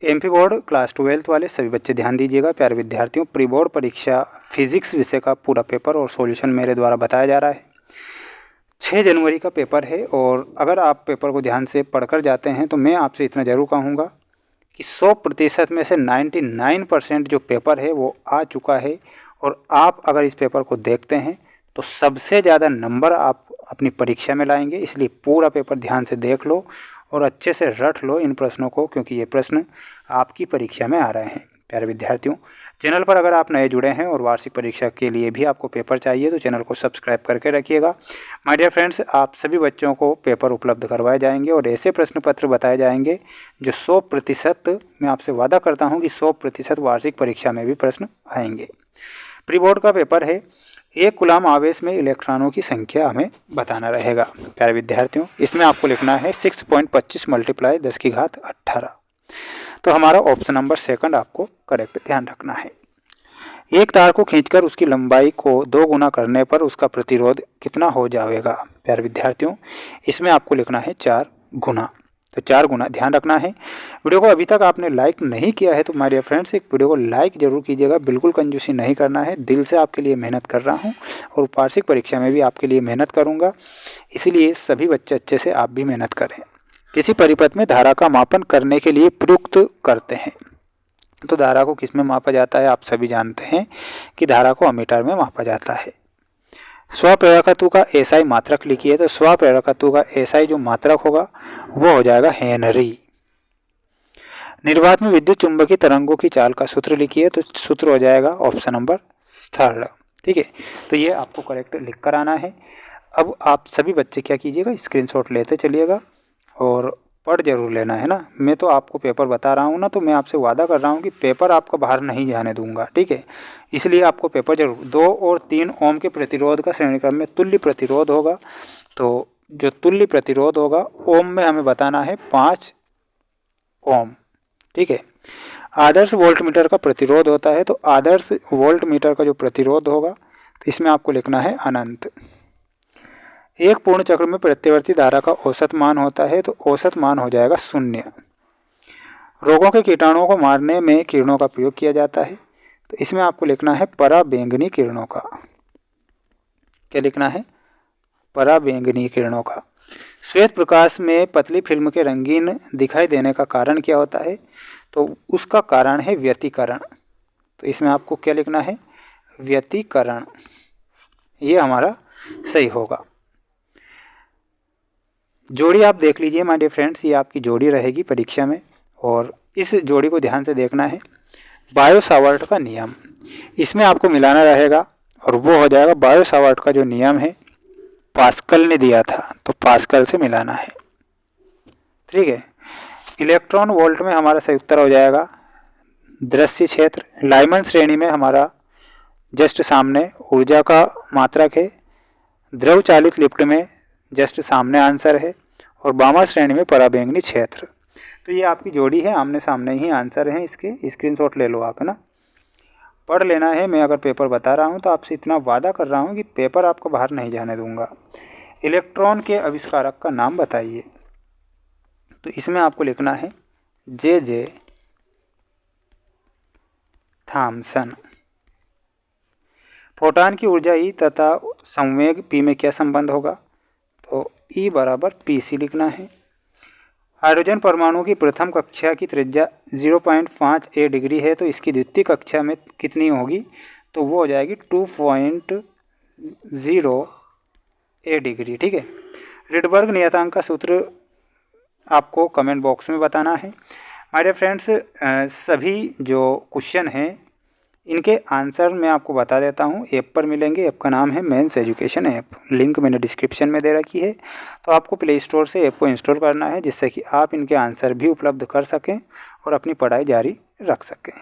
MP board class 12th वाले सभी बच्चे ध्यान दीजिएगा। प्यारे विद्यार्थियों, प्री बोर्ड परीक्षा फिजिक्स विषय का पूरा पेपर और सॉल्यूशन मेरे द्वारा बताया जा रहा है। 6 जनवरी का पेपर है और अगर आप पेपर को ध्यान से पढ़कर जाते हैं तो मैं आपसे इतना ज़रूर कहूँगा कि 100% में से 99% जो पेपर है वो आ चुका है। और आप अगर इस पेपर को देखते हैं तो सबसे ज़्यादा नंबर आप अपनी परीक्षा में लाएंगे। इसलिए पूरा पेपर ध्यान से देख लो और अच्छे से रट लो इन प्रश्नों को, क्योंकि ये प्रश्न आपकी परीक्षा में आ रहे हैं। प्यारे विद्यार्थियों, चैनल पर अगर आप नए जुड़े हैं और वार्षिक परीक्षा के लिए भी आपको पेपर चाहिए तो चैनल को सब्सक्राइब करके रखिएगा। माय डियर फ्रेंड्स, आप सभी बच्चों को पेपर उपलब्ध करवाए जाएंगे और ऐसे प्रश्न पत्र बताए जाएंगे जो 100%, मैं आपसे वादा करता हूं कि 100% वार्षिक परीक्षा में भी प्रश्न आएंगे। प्री बोर्ड का पेपर है, एक कूलम आवेश में इलेक्ट्रॉनों की संख्या हमें बताना रहेगा। प्यारे विद्यार्थियों, इसमें आपको लिखना है 6.25 × 10⁻18। तो हमारा ऑप्शन नंबर सेकंड आपको करेक्ट ध्यान रखना है। एक तार को खींचकर उसकी लंबाई को 2 गुना करने पर उसका प्रतिरोध कितना हो जाएगा। प्यारे विद्यार्थियों, इसमें आपको लिखना है 4 गुना। तो 4 गुना ध्यान रखना है। वीडियो को अभी तक आपने लाइक नहीं किया है तो माय डियर फ्रेंड्स, एक वीडियो को लाइक जरूर कीजिएगा। बिल्कुल कंजूसी नहीं करना है, दिल से आपके लिए मेहनत कर रहा हूँ और वार्षिक परीक्षा में भी आपके लिए मेहनत करूँगा। इसलिए सभी बच्चे अच्छे से आप भी मेहनत करें। किसी परिपथ में धारा का मापन करने के लिए प्रयुक्त करते हैं। तो धारा को किस में मापा जाता है, आप सभी जानते हैं कि धारा को अमीटर में मापा जाता है। स्वप्रेरकत्व का एसआई मात्रक लिखिए। तो स्वप्रेरकत्व का एसआई जो मात्रक होगा वो हो जाएगा हेनरी। निर्वात में विद्युत चुंबकीय तरंगों की चाल का सूत्र लिखिए। तो सूत्र हो जाएगा ऑप्शन नंबर 3। ठीक है, तो ये आपको करेक्ट लिख कर आना है। अब आप सभी बच्चे क्या कीजिएगा, स्क्रीनशॉट लेते चलिएगा और पढ़ जरूर लेना है ना। मैं तो आपको पेपर बता रहा हूँ ना, तो मैं आपसे वादा कर रहा हूँ कि पेपर आपका बाहर नहीं जाने दूंगा। ठीक है, इसलिए आपको पेपर जरूर 2 और 3 ओम के प्रतिरोध का श्रेणीक्रम में तुल्य प्रतिरोध होगा। तो जो तुल्य प्रतिरोध होगा ओम में हमें बताना है 5 ओम। ठीक है, आदर्श वोल्टमीटर का प्रतिरोध होता है। तो आदर्श वोल्टमीटर का जो प्रतिरोध होगा तो इसमें आपको लिखना है अनंत। एक पूर्ण चक्र में प्रत्यावर्ती धारा का औसत मान होता है। तो औसत मान हो जाएगा 0। रोगों के कीटाणुओं को मारने में किरणों का प्रयोग किया जाता है। तो इसमें आपको लिखना है पराबैंगनी किरणों का। क्या लिखना है, पराबैंगनी किरणों का। श्वेत प्रकाश में पतली फिल्म के रंगीन दिखाई देने का कारण क्या होता है। तो उसका कारण है व्यतिकरण। तो इसमें आपको क्या लिखना है, व्यतिकरण। ये हमारा सही होगा। जोड़ी आप देख लीजिए माय डियर फ्रेंड्स, ये आपकी जोड़ी रहेगी परीक्षा में और इस जोड़ी को ध्यान से देखना है। बायो सावर्ट का नियम इसमें आपको मिलाना रहेगा और वो हो जाएगा बायो सावर्ट का जो नियम है पास्कल ने दिया था, तो पास्कल से मिलाना है। ठीक है, इलेक्ट्रॉन वोल्ट में हमारा सही उत्तर हो जाएगा दृश्य क्षेत्र। लाइमन श्रेणी में हमारा जस्ट सामने ऊर्जा का मात्रक है। द्रव चालित लिफ्ट में जस्ट सामने आंसर है और बामा श्रेणी में पराबैंगनी क्षेत्र। तो ये आपकी जोड़ी है, आमने सामने ही आंसर हैं इसके। स्क्रीनशॉट ले लो आप, है ना, पढ़ लेना है। मैं अगर पेपर बता रहा हूँ तो आपसे इतना वादा कर रहा हूँ कि पेपर आपको बाहर नहीं जाने दूंगा। इलेक्ट्रॉन के आविष्कारक का नाम बताइए। तो इसमें आपको लिखना है J.J. थॉमसन। फोटॉन की ऊर्जा E तथा संवेग P में क्या संबंध होगा। तो E = PC लिखना है। हाइड्रोजन परमाणु की प्रथम कक्षा की त्रिज्या 0.5 A डिग्री है। तो इसकी द्वितीय कक्षा में कितनी होगी। तो वो हो जाएगी 2.0 A डिग्री। ठीक है, रिडबर्ग नियतांक का सूत्र आपको कमेंट बॉक्स में बताना है। माय डियर फ्रेंड्स, सभी जो क्वेश्चन हैं इनके आंसर मैं आपको बता देता हूँ। ऐप पर मिलेंगे, ऐप का नाम है मेंस एजुकेशन ऐप। लिंक मैंने डिस्क्रिप्शन में दे रखी है। तो आपको प्ले स्टोर से ऐप को इंस्टॉल करना है जिससे कि आप इनके आंसर भी उपलब्ध कर सकें और अपनी पढ़ाई जारी रख सकें।